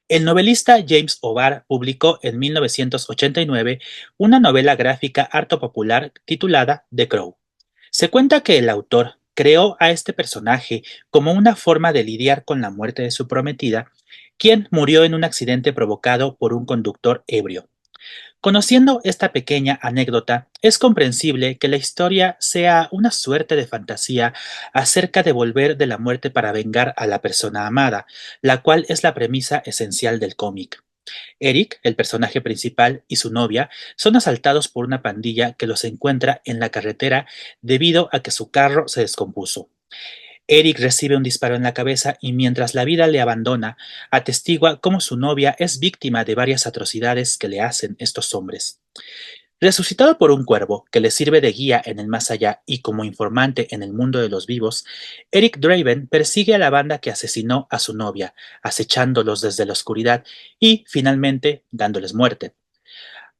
El novelista James O'Barr publicó en 1989 una novela gráfica harto popular titulada The Crow. Se cuenta que el autor creó a este personaje como una forma de lidiar con la muerte de su prometida, quien murió en un accidente provocado por un conductor ebrio. Conociendo esta pequeña anécdota, es comprensible que la historia sea una suerte de fantasía acerca de volver de la muerte para vengar a la persona amada, la cual es la premisa esencial del cómic. Eric, el personaje principal, y su novia son asaltados por una pandilla que los encuentra en la carretera debido a que su carro se descompuso. Eric recibe un disparo en la cabeza y mientras la vida le abandona, atestigua cómo su novia es víctima de varias atrocidades que le hacen estos hombres. Resucitado por un cuervo que le sirve de guía en el más allá y como informante en el mundo de los vivos, Eric Draven persigue a la banda que asesinó a su novia, acechándolos desde la oscuridad y, finalmente, dándoles muerte.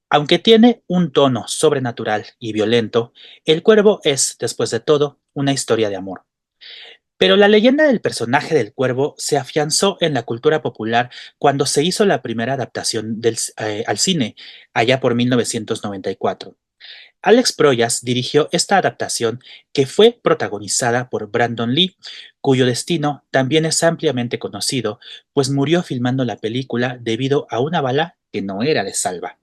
Aunque tiene un tono sobrenatural y violento, El Cuervo es, después de todo, una historia de amor. Pero la leyenda del personaje del cuervo se afianzó en la cultura popular cuando se hizo la primera adaptación al cine, allá por 1994. Alex Proyas dirigió esta adaptación que fue protagonizada por Brandon Lee, cuyo destino también es ampliamente conocido, pues murió filmando la película debido a una bala que no era de salva.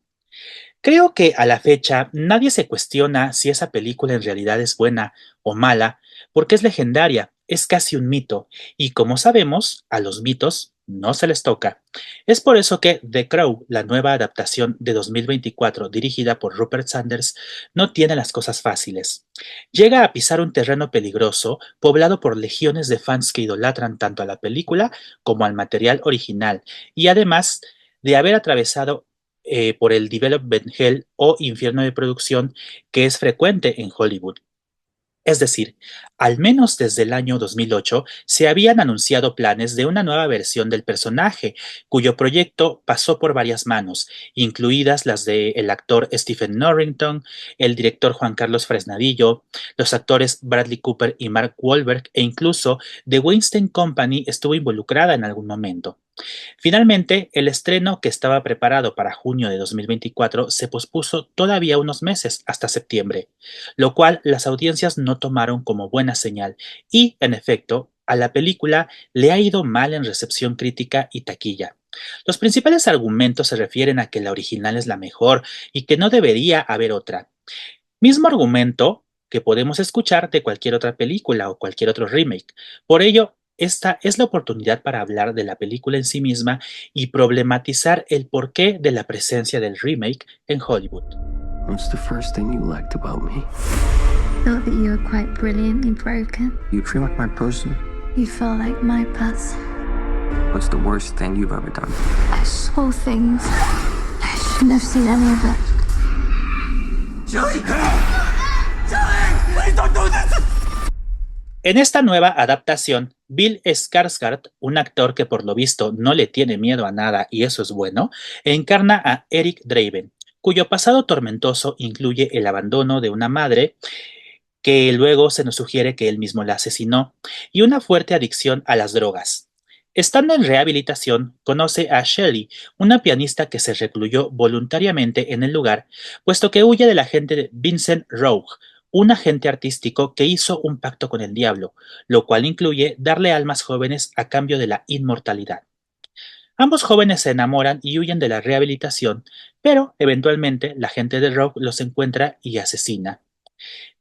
Creo que a la fecha nadie se cuestiona si esa película en realidad es buena o mala, porque es legendaria, es casi un mito, y como sabemos, a los mitos no se les toca. Es por eso que The Crow, la nueva adaptación de 2024 dirigida por Rupert Sanders, no tiene las cosas fáciles. Llega a pisar un terreno peligroso, poblado por legiones de fans que idolatran tanto a la película como al material original, y además de haber atravesado por el development hell o infierno de producción que es frecuente en Hollywood. Es decir, al menos desde el año 2008 se habían anunciado planes de una nueva versión del personaje, cuyo proyecto pasó por varias manos, incluidas las del actor Stephen Norrington, el director Juan Carlos Fresnadillo, los actores Bradley Cooper y Mark Wahlberg, e incluso The Weinstein Company estuvo involucrada en algún momento. Finalmente, el estreno, que estaba preparado para junio de 2024, se pospuso todavía unos meses, hasta septiembre, lo cual las audiencias no tomaron como buena señal y, en efecto, a la película le ha ido mal en recepción crítica y taquilla. Los principales argumentos se refieren a que la original es la mejor y que no debería haber otra. Mismo argumento que podemos escuchar de cualquier otra película o cualquier otro remake. Por ello, esta es la oportunidad para hablar de la película en sí misma y problematizar el porqué de la presencia del remake en Hollywood. What's the first thing you liked about me? Thought that you were quite brilliantly broken. You feel like my person? You feel like my person. What's the worst thing you've ever done? I saw things. I shouldn't have seen any of it. Julie! Julie! Please don't do this! En esta nueva adaptación, Bill Skarsgård, un actor que por lo visto no le tiene miedo a nada y eso es bueno, encarna a Eric Draven, cuyo pasado tormentoso incluye el abandono de una madre que luego se nos sugiere que él mismo la asesinó, y una fuerte adicción a las drogas. Estando en rehabilitación, conoce a Shelley, una pianista que se recluyó voluntariamente en el lugar, puesto que huye del agente Vincent Rogue, un agente artístico que hizo un pacto con el diablo, lo cual incluye darle almas jóvenes a cambio de la inmortalidad. Ambos jóvenes se enamoran y huyen de la rehabilitación, pero eventualmente la gente de Rogue los encuentra y asesina.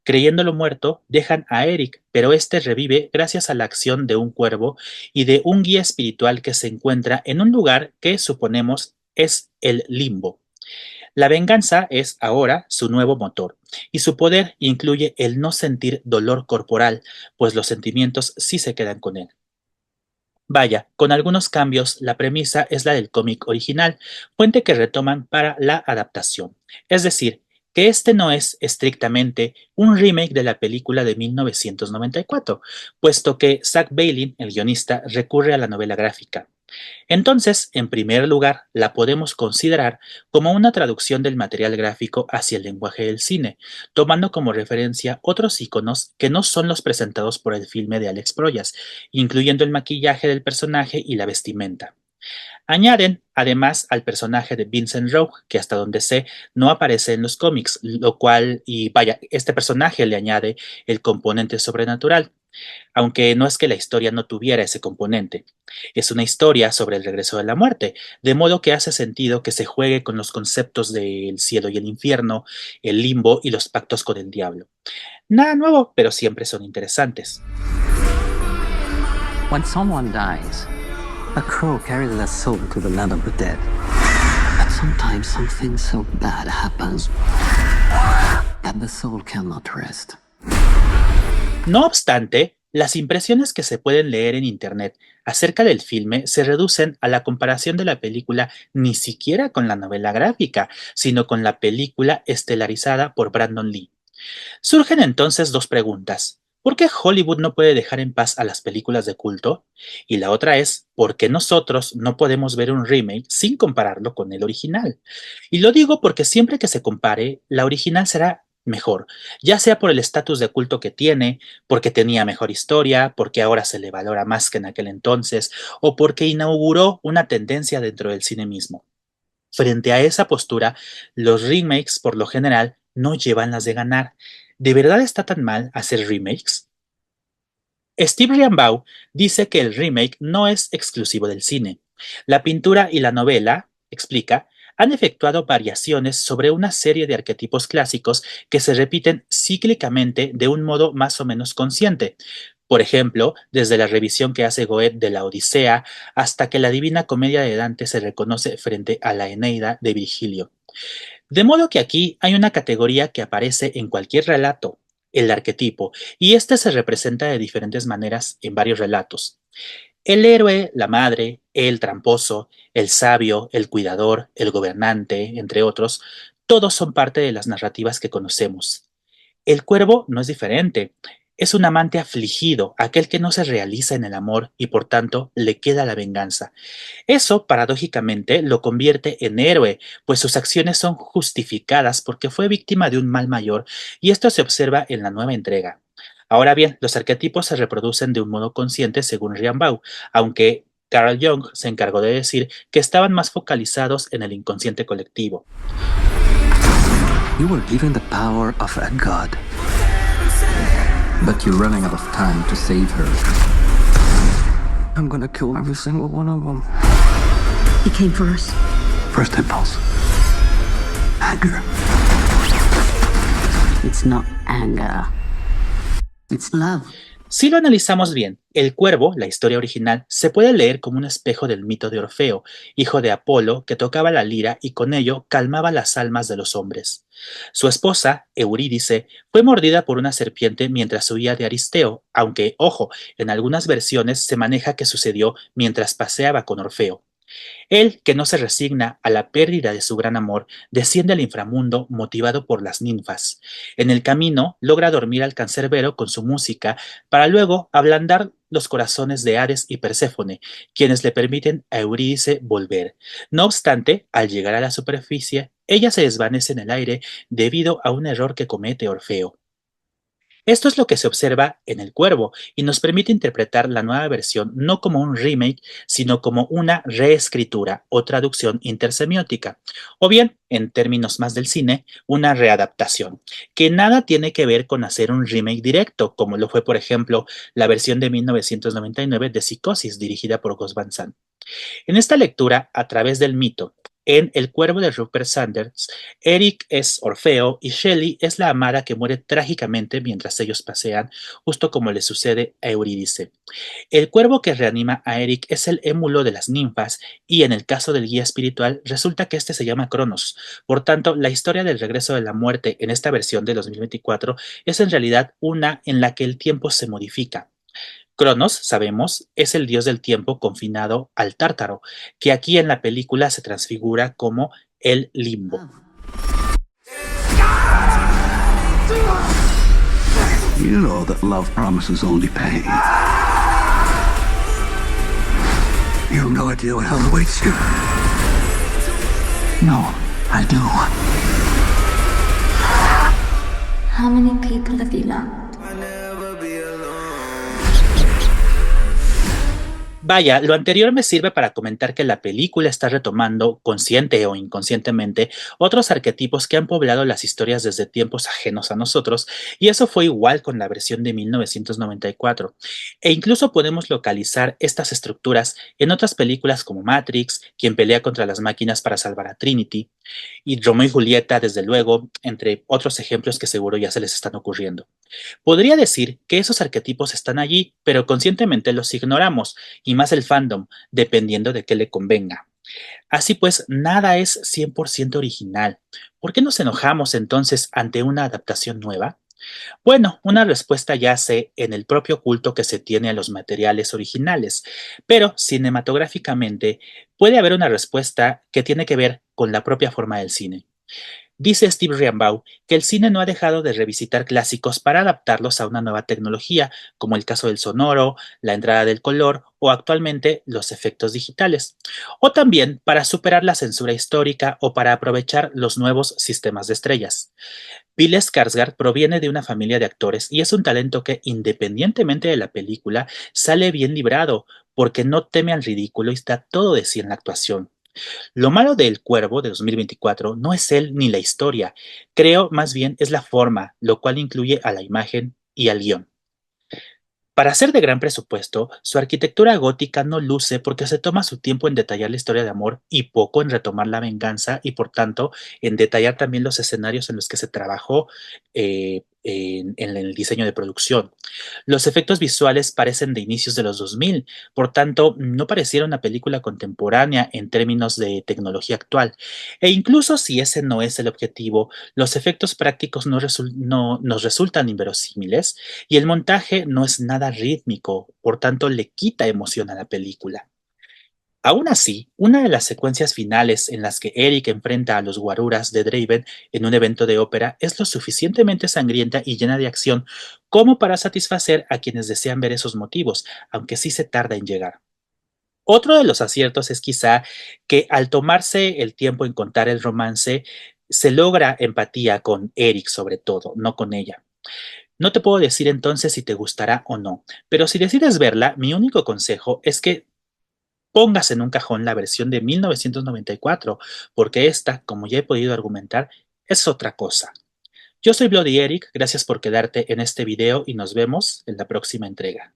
Creyéndolo muerto, dejan a Eric, pero este revive gracias a la acción de un cuervo y de un guía espiritual que se encuentra en un lugar que suponemos es el limbo. La venganza es ahora su nuevo motor, y su poder incluye el no sentir dolor corporal, pues los sentimientos sí se quedan con él. Vaya, con algunos cambios, la premisa es la del cómic original, fuente que retoman para la adaptación. Es decir, que este no es estrictamente un remake de la película de 1994, puesto que Zach Bailey, el guionista, recurre a la novela gráfica. Entonces, en primer lugar, la podemos considerar como una traducción del material gráfico hacia el lenguaje del cine, tomando como referencia otros iconos que no son los presentados por el filme de Alex Proyas, incluyendo el maquillaje del personaje y la vestimenta. Añaden, además, al personaje de Vincent Rogue, que hasta donde sé no aparece en los cómics, lo cual, y vaya, este personaje le añade el componente sobrenatural, aunque no es que la historia no tuviera ese componente. Es una historia sobre el regreso de la muerte, de modo que hace sentido que se juegue con los conceptos del cielo y el infierno, el limbo y los pactos con el diablo. Nada nuevo, pero siempre son interesantes. When someone dies, a crow carries their soul to the land of the dead. But sometimes something so bad happens that the soul cannot rest. No obstante, las impresiones que se pueden leer en Internet acerca del filme se reducen a la comparación de la película ni siquiera con la novela gráfica, sino con la película estelarizada por Brandon Lee. Surgen entonces dos preguntas. ¿Por qué Hollywood no puede dejar en paz a las películas de culto? Y la otra es, ¿por qué nosotros no podemos ver un remake sin compararlo con el original? Y lo digo porque siempre que se compare, la original será mejor, ya sea por el estatus de culto que tiene, porque tenía mejor historia, porque ahora se le valora más que en aquel entonces, o porque inauguró una tendencia dentro del cine mismo. Frente a esa postura, los remakes por lo general no llevan las de ganar. ¿De verdad está tan mal hacer remakes? Steve Riambau dice que el remake no es exclusivo del cine. La pintura y la novela, explica, han efectuado variaciones sobre una serie de arquetipos clásicos que se repiten cíclicamente de un modo más o menos consciente. Por ejemplo, desde la revisión que hace Goethe de la Odisea hasta que la Divina Comedia de Dante se reconoce frente a la Eneida de Virgilio. De modo que aquí hay una categoría que aparece en cualquier relato, el arquetipo, y este se representa de diferentes maneras en varios relatos. El héroe, la madre, el tramposo, el sabio, el cuidador, el gobernante, entre otros, todos son parte de las narrativas que conocemos. El cuervo no es diferente. Es un amante afligido, aquel que no se realiza en el amor y por tanto le queda la venganza. Eso, paradójicamente, lo convierte en héroe, pues sus acciones son justificadas porque fue víctima de un mal mayor, y esto se observa en la nueva entrega. Ahora bien, los arquetipos se reproducen de un modo consciente según Riambau, aunque Carl Jung se encargó de decir que estaban más focalizados en el inconsciente colectivo. You were given the power of a god, but you're running out of time to save her. I'm gonna kill every single one of them. He came for us. First impulse. Anger. It's not anger. It's love. Si lo analizamos bien, El Cuervo, la historia original, se puede leer como un espejo del mito de Orfeo, hijo de Apolo, que tocaba la lira y con ello calmaba las almas de los hombres. Su esposa, Eurídice, fue mordida por una serpiente mientras huía de Aristeo, aunque, ojo, en algunas versiones se maneja que sucedió mientras paseaba con Orfeo. Él, que no se resigna a la pérdida de su gran amor, desciende al inframundo motivado por las ninfas. En el camino, logra dormir al cancerbero con su música para luego ablandar los corazones de Hades y Perséfone, quienes le permiten a Eurídice volver. No obstante, al llegar a la superficie, ella se desvanece en el aire debido a un error que comete Orfeo. Esto es lo que se observa en El Cuervo y nos permite interpretar la nueva versión no como un remake, sino como una reescritura o traducción intersemiótica, o bien, en términos más del cine, una readaptación, que nada tiene que ver con hacer un remake directo, como lo fue, por ejemplo, la versión de 1999 de Psicosis, dirigida por Gus Van Sant. En esta lectura, a través del mito, en El Cuervo de Rupert Sanders, Eric es Orfeo y Shelley es la amada que muere trágicamente mientras ellos pasean, justo como le sucede a Eurídice. El cuervo que reanima a Eric es el émulo de las ninfas y en el caso del guía espiritual resulta que este se llama Cronos. Por tanto, la historia del regreso de la muerte en esta versión de 2024 es en realidad una en la que el tiempo se modifica. Cronos, sabemos, es el dios del tiempo confinado al Tártaro, que aquí en la película se transfigura como el Limbo. You know that love promises only pain. You have no idea what hell awaits you. No, I do. How many people have you loved? Vaya, lo anterior me sirve para comentar que la película está retomando, consciente o inconscientemente, otros arquetipos que han poblado las historias desde tiempos ajenos a nosotros, y eso fue igual con la versión de 1994. E incluso podemos localizar estas estructuras en otras películas como Matrix, quien pelea contra las máquinas para salvar a Trinity, y Romeo y Julieta, desde luego, entre otros ejemplos que seguro ya se les están ocurriendo. Podría decir que esos arquetipos están allí, pero conscientemente los ignoramos, y más el fandom, dependiendo de qué le convenga. Así pues, nada es 100% original. ¿Por qué nos enojamos entonces ante una adaptación nueva? Bueno, una respuesta yace en el propio culto que se tiene a los materiales originales, pero cinematográficamente puede haber una respuesta que tiene que ver con la propia forma del cine. Dice Steve Riambau que el cine no ha dejado de revisitar clásicos para adaptarlos a una nueva tecnología, como el caso del sonoro, la entrada del color o actualmente los efectos digitales, o también para superar la censura histórica o para aprovechar los nuevos sistemas de estrellas. Bill Skarsgård proviene de una familia de actores y es un talento que, independientemente de la película, sale bien librado porque no teme al ridículo y está todo de sí en la actuación. Lo malo de El Cuervo de 2024 no es él ni la historia, creo más bien es la forma, lo cual incluye a la imagen y al guión. Para ser de gran presupuesto, su arquitectura gótica no luce porque se toma su tiempo en detallar la historia de amor y poco en retomar la venganza y por tanto en detallar también los escenarios en los que se trabajó en el diseño de producción. Los efectos visuales parecen de inicios de los 2000, por tanto no pareciera una película contemporánea en términos de tecnología actual. E incluso si ese no es el objetivo, los efectos prácticos no nos resultan inverosímiles y el montaje no es nada rítmico, por tanto le quita emoción a la película. Aún así, una de las secuencias finales en las que Eric enfrenta a los guaruras de Draven en un evento de ópera es lo suficientemente sangrienta y llena de acción como para satisfacer a quienes desean ver esos motivos, aunque sí se tarda en llegar. Otro de los aciertos es quizá que al tomarse el tiempo en contar el romance, se logra empatía con Eric sobre todo, no con ella. No te puedo decir entonces si te gustará o no, pero si decides verla, mi único consejo es que pongas en un cajón la versión de 1994, porque esta, como ya he podido argumentar, es otra cosa. Yo soy Bloody Eric, gracias por quedarte en este video y nos vemos en la próxima entrega.